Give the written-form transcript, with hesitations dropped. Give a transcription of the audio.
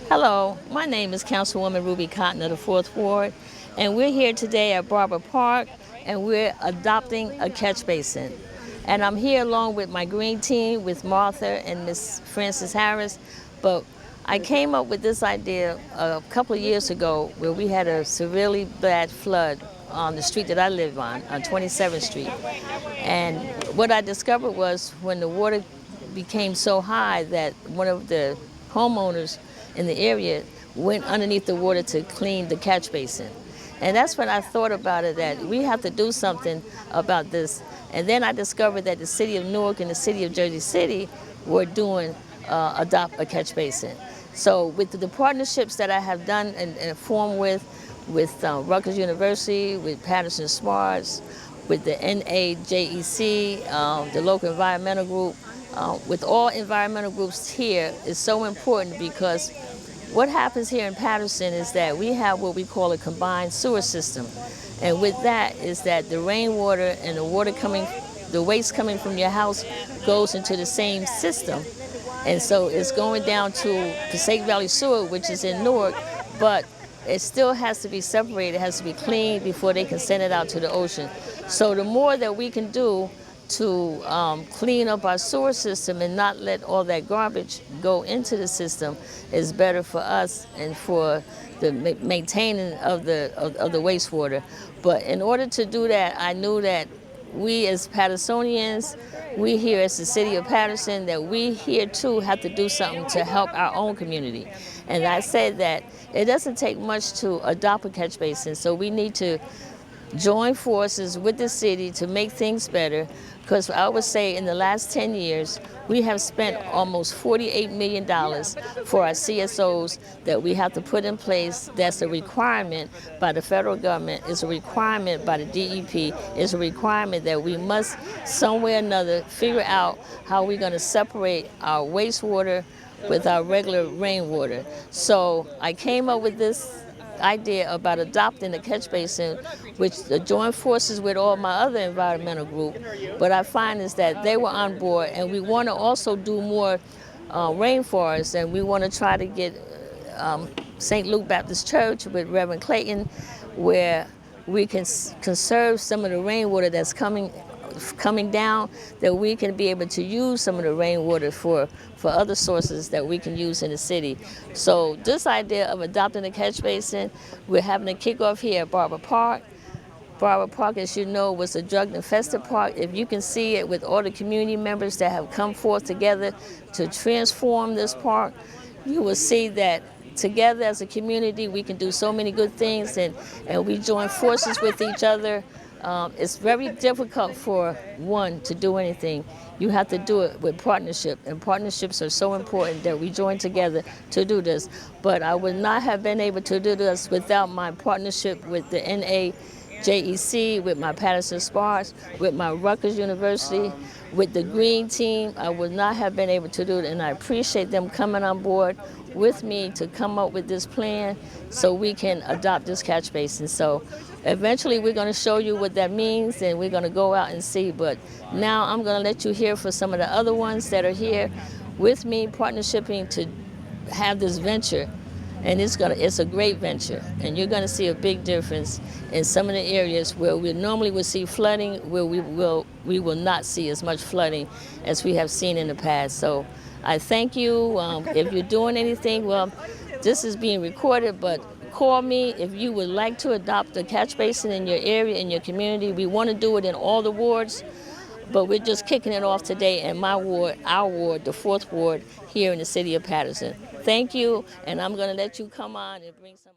Hello, my name is Councilwoman Ruby Cotton of the 4th Ward, and we're here today at Barber Park, and we're adopting a catch basin. And I'm here along with my green team, with Martha and Miss Frances Harris, but I came up with this idea a couple of years ago where we had a severely bad flood on the street that I live on 27th Street. And what I discovered was when the water became so high that one of the homeowners in the area went underneath the water to clean the catch basin. And that's when I thought about it, that we have to do something about this. And then I discovered that the city of Newark and the city of Jersey City were doing adopt a catch basin. So with the partnerships that I have done and formed with Rutgers University, with Patterson Smarts, with the NAJEC, the local environmental group, with all environmental groups here is so important, because what happens here in Patterson is that we have what we call a combined sewer system. And with that is that the rainwater and the water the waste coming from your house goes into the same system. And so it's going down to Passaic Valley Sewer, which is in Newark, but it still has to be separated, it has to be cleaned before they can send it out to the ocean. So the more that we can do to clean up our sewer system and not let all that garbage go into the system is better for us and for the maintaining of the wastewater. But in order to do that, I knew that we as Pattersonians, we here as the city of Patterson, that we here too have to do something to help our own community. And I said that it doesn't take much to adopt a catch basin, so we need to join forces with the city to make things better, because I would say in the last 10 years, we have spent almost $48 million for our CSOs that we have to put in place. That's a requirement by the federal government, it's a requirement by the DEP, it's a requirement that we must, some way or another, figure out how we're going to separate our wastewater with our regular rainwater. So I came up with this idea about adopting the catch basin, which joined forces with all my other environmental group. But I find is that they were on board, and we want to also do more rainforests, and we want to try to get St. Luke Baptist Church with Reverend Clayton, where we can conserve some of the rainwater that's coming down, that we can be able to use some of the rainwater for other sources that we can use in the city. So this idea of adopting a catch basin, we're having a kickoff here at Barber Park. Barber Park, as you know, was a drug-infested park. If you can see it with all the community members that have come forth together to transform this park, you will see that together as a community we can do so many good things, and we join forces with each other. It's very difficult for one to do anything. You have to do it with partnership, and partnerships are so important that we join together to do this. But I would not have been able to do this without my partnership with the NAJEC, with my Patterson Sparks, with my Rutgers University, with the Green Team. I would not have been able to do it, and I appreciate them coming on board with me to come up with this plan so we can adopt this catch basin. So eventually we're going to show you what that means, and we're going to go out and see. But now I'm going to let you hear from some of the other ones that are here with me, partnershiping to have this venture. And it's a great venture, and you're going to see a big difference in some of the areas where we normally would see flooding, where we will not see as much flooding as we have seen in the past. So I thank you. If you're doing anything, well, this is being recorded, but call me if you would like to adopt a catch basin in your area, in your community. We want to do it in all the wards, but we're just kicking it off today in my ward, our ward, the 4th Ward, here in the city of Patterson. Thank you, and I'm going to let you come on and bring some.